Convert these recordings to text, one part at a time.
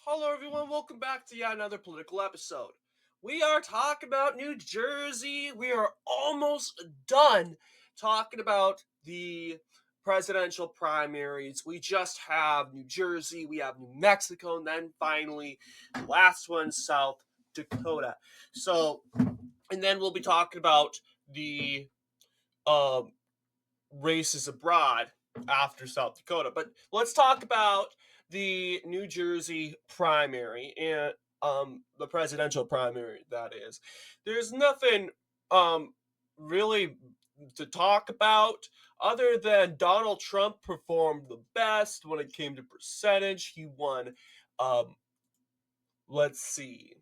Hello, everyone. Welcome back to yet another political episode. We are talking about New Jersey. We are almost done talking about the presidential primaries. We just have New Jersey, we have New Mexico, and then finally, the last one, South Dakota. So, and then we'll be talking about the um races abroad after South Dakota. But let's talk about the New Jersey primary and the presidential primary that is. There's nothing um really to talk about other than Donald Trump performed the best when it came to percentage. He won um let's see.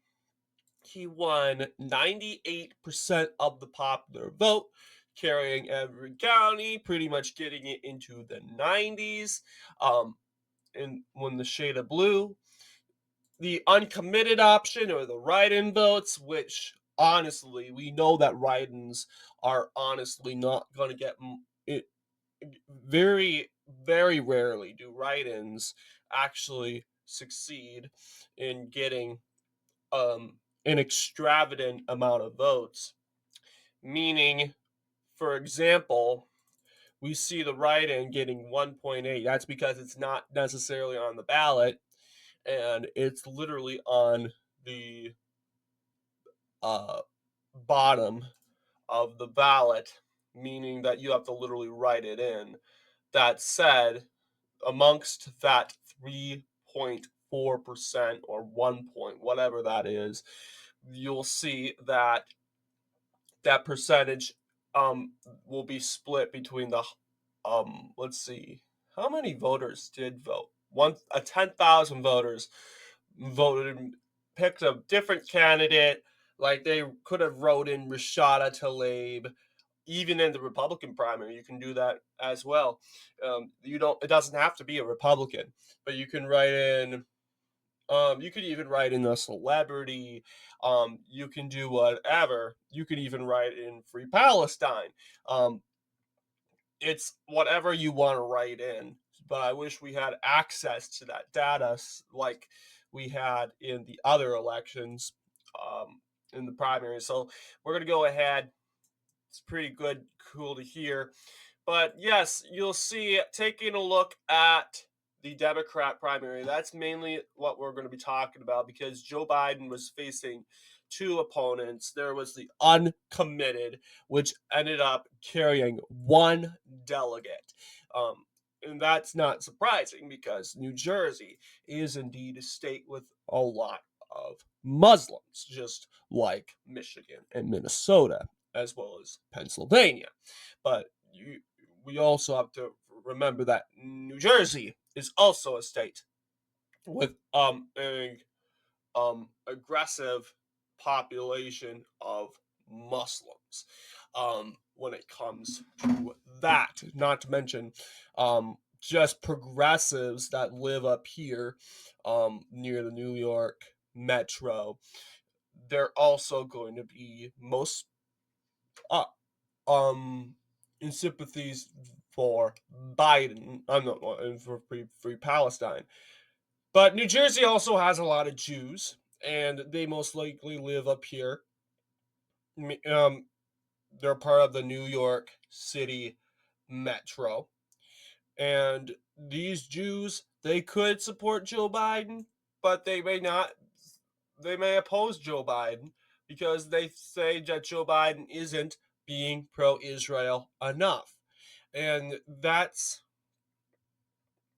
He won 98% of the popular vote, carrying every county, pretty much getting it into the 90s. Um, and when the shade of blue, the uncommitted option or the write-in votes, which honestly, we know that write-ins are honestly not going to get it. Very, very rarely do write-ins actually succeed in getting an extravagant amount of votes. Meaning, for example, we see the write in getting 1.8. That's because it's not necessarily on the ballot and it's literally on the uh, bottom of the ballot, meaning that you have to literally write it in. That said, amongst that 3.4% or 1 point, whatever that is, you'll see that that percentage will be split between the let's see, how many voters did vote? 10,000 voters voted and picked a different candidate. Like they could have wrote in Rashada Tlaib. Even in the Republican primary, you can do that as well. You don't. It doesn't have to be a Republican, but you can write in you could even write in a celebrity. You can do whatever. You could even write in Free Palestine. Um, it's whatever you want to write in. But I wish we had access to that data like we had in the other elections in the primary. So we're going to go ahead. It's pretty good, cool to hear. But yes, you'll see taking a look at the Democrat primary. That's mainly what we're going to be talking about because Joe Biden was facing two opponents. There was the uncommitted, which ended up carrying one delegate. And that's not surprising because New Jersey is indeed a state with a lot of Muslims, just like Michigan and Minnesota, as well as Pennsylvania. But we also have to remember that New Jersey is also a state with a aggressive population of Muslims. When it comes to that, not to mention just progressives that live up here near the New York metro, they're also going to be most uh, um in sympathies for Biden. I'm not for free Palestine. But New Jersey also has a lot of Jews, and they most likely live up here. They're part of the New York City metro, and these Jews they could support Joe Biden, but they may not. They may oppose Joe Biden because they say that Joe Biden isn't being pro-Israel enough. And that's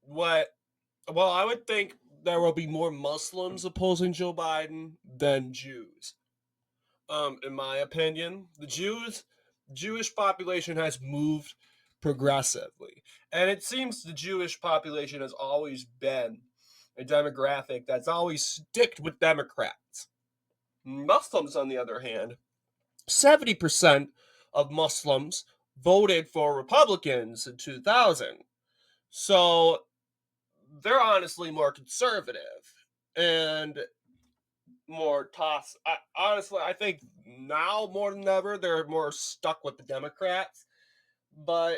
what, well, I would think there will be more Muslims opposing Joe Biden than Jews. In my opinion, the Jewish population has moved progressively. And it seems the Jewish population has always been a demographic that's always sticked with Democrats. Muslims, on the other hand, 70% of Muslims voted for Republicans in 2000. So they're honestly more conservative and more honestly, I think now more than ever, they're more stuck with the Democrats. But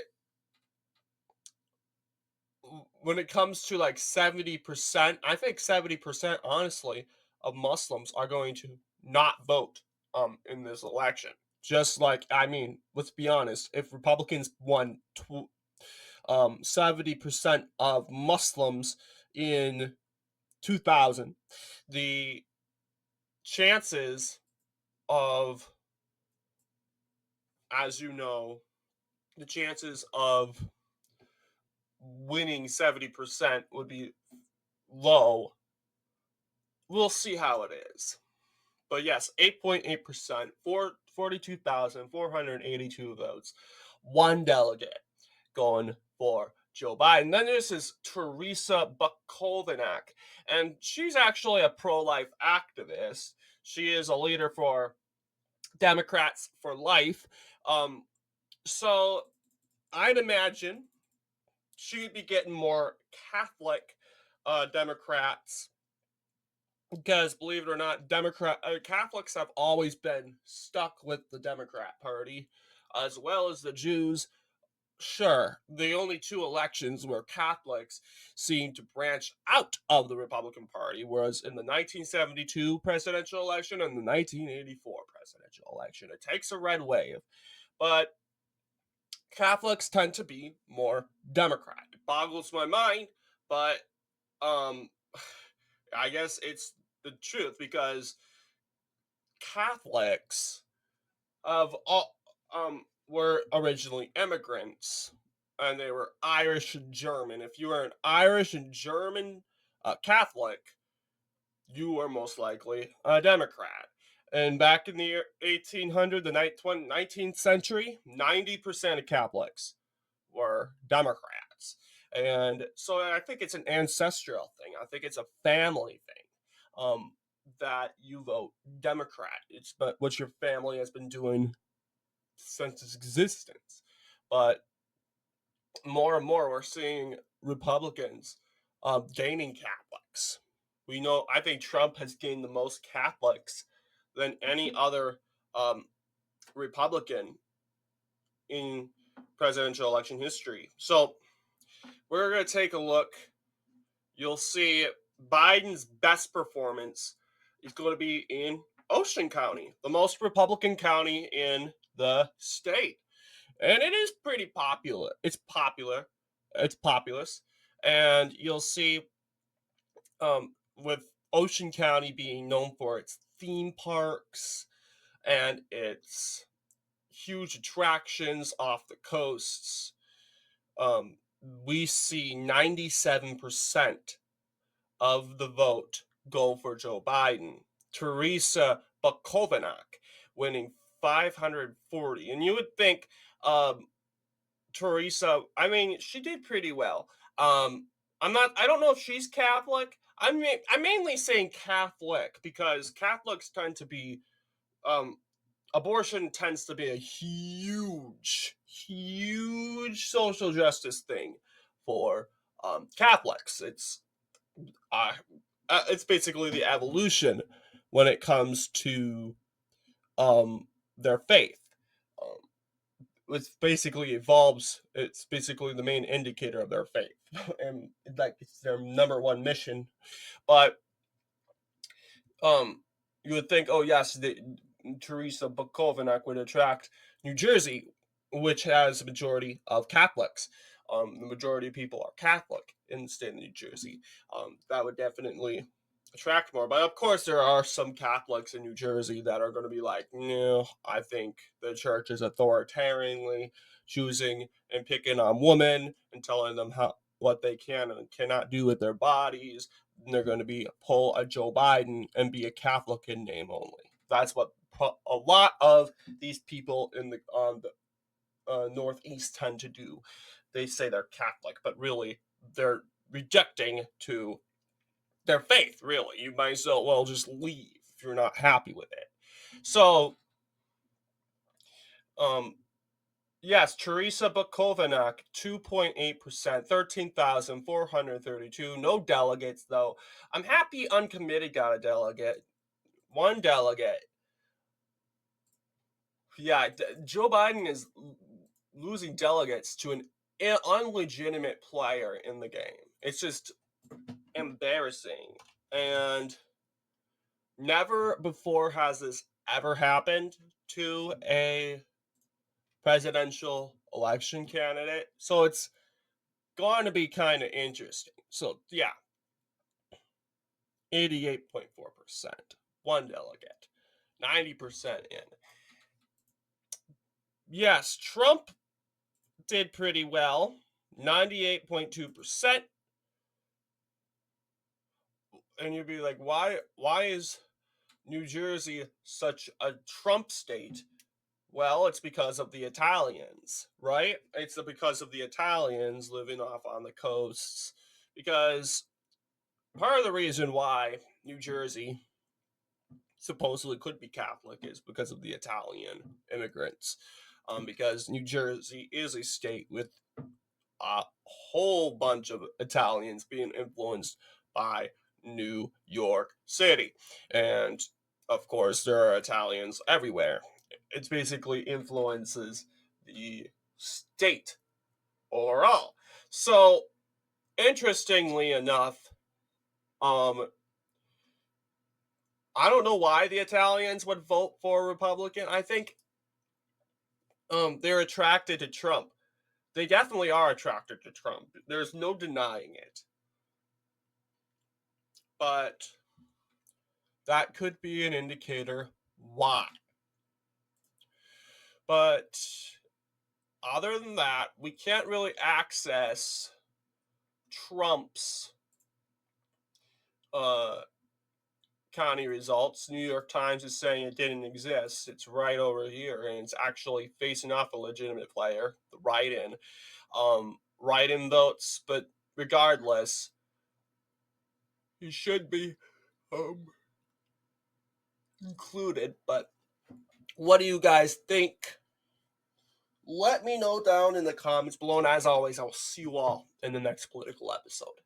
when it comes to like 70%, I think 70% honestly of Muslims are going to not vote in this election. Just like, I mean, let's be honest, if Republicans won 70% of Muslims in 2000, the chances of, as you know, the chances of winning 70% would be low. We'll see how it is. But yes, 8.8%, 42,482 votes, one delegate going for Joe Biden. Then there's this Teresa Bukovinak, and she's actually a pro-life activist. She is a leader for Democrats for Life. So I'd imagine she'd be getting more Catholic Democrats because, believe it or not, Catholics have always been stuck with the Democrat Party, as well as the Jews. Sure, the only two elections where Catholics seemed to branch out of the Republican Party was in the 1972 presidential election and the 1984 presidential election. It takes a red wave, but Catholics tend to be more Democrat. It boggles my mind, but um, I guess it's the truth because Catholics of all were originally immigrants, and they were Irish and German. If you were an Irish and German Catholic, you were most likely a Democrat. And back in the year 1800, the 19th century, 90% of Catholics were Democrats. And so I think it's an ancestral thing. I think it's a family thing, that you vote Democrat. It's but what your family has been doing since its existence. But more and more, we're seeing Republicans gaining Catholics. We know, I think Trump has gained the most Catholics than any other um, Republican in presidential election history. So we're going to take a look. You'll see Biden's best performance is going to be in Ocean County, the most Republican county in the state. And it is pretty popular. It's popular. It's populous. And you'll see with Ocean County being known for its theme parks and its huge attractions off the coasts, um, we see 97% of the vote go for Joe Biden. Teresa Bukovinak winning 540. And you would think Teresa, I mean, she did pretty well. I don't know if she's Catholic. I'm mainly saying Catholic because Catholics tend to be, um, abortion tends to be a huge social justice thing for Catholics. Uh, it's basically the evolution when it comes to their faith. Um, which basically evolves. It's basically the main indicator of their faith, and like it's their number one mission. But um, you would think, oh yes, Teresa Bukovinak would attract New Jersey, which has a majority of Catholics. The majority of people are Catholic in the state of New Jersey. That would definitely attract more. But of course, there are some Catholics in New Jersey that are going to be like, no, I think the church is authoritarianly choosing and picking on women and telling them what they can and cannot do with their bodies. And they're going to be pull a Joe Biden and be a Catholic in name only. That's what a lot of these people in the Northeast tend to do. They say they're Catholic, but really they're rejecting to their faith. Really, you might as well just leave if you're not happy with it. So, um, yes, Teresa Bukovinak, 2.8%, 13,432. No delegates though. I'm happy Uncommitted got a delegate. One delegate. Yeah, Joe Biden is losing delegates to an unlegitimate player in the game. It's just embarrassing. And never before has this ever happened to a presidential election candidate. So it's going to be kind of interesting. So, yeah, 88.4%, one delegate, 90% in. Yes, Trump did pretty well, 98.2%. And you'd be like, why is New Jersey such a Trump state? Well, it's because of the Italians, right? It's because of the Italians living off on the coasts. Because part of the reason why New Jersey supposedly could be Catholic is because of the Italian immigrants. Because New Jersey is a state with a whole bunch of Italians being influenced by New York City. And of course, there are Italians everywhere. It basically influences the state overall. So, interestingly enough, I don't know why the Italians would vote for a Republican. I think they're attracted to Trump. They definitely are attracted to Trump. There's no denying it. But that could be an indicator why. But other than that, we can't really access Trump's uh, county results. New York Times is saying it didn't exist. It's right over here, and it's actually facing off a legitimate player, the write-in votes. But regardless, he should be um, included. But what do you guys think? Let me know down in the comments below. And as always, I'll see you all in the next political episode.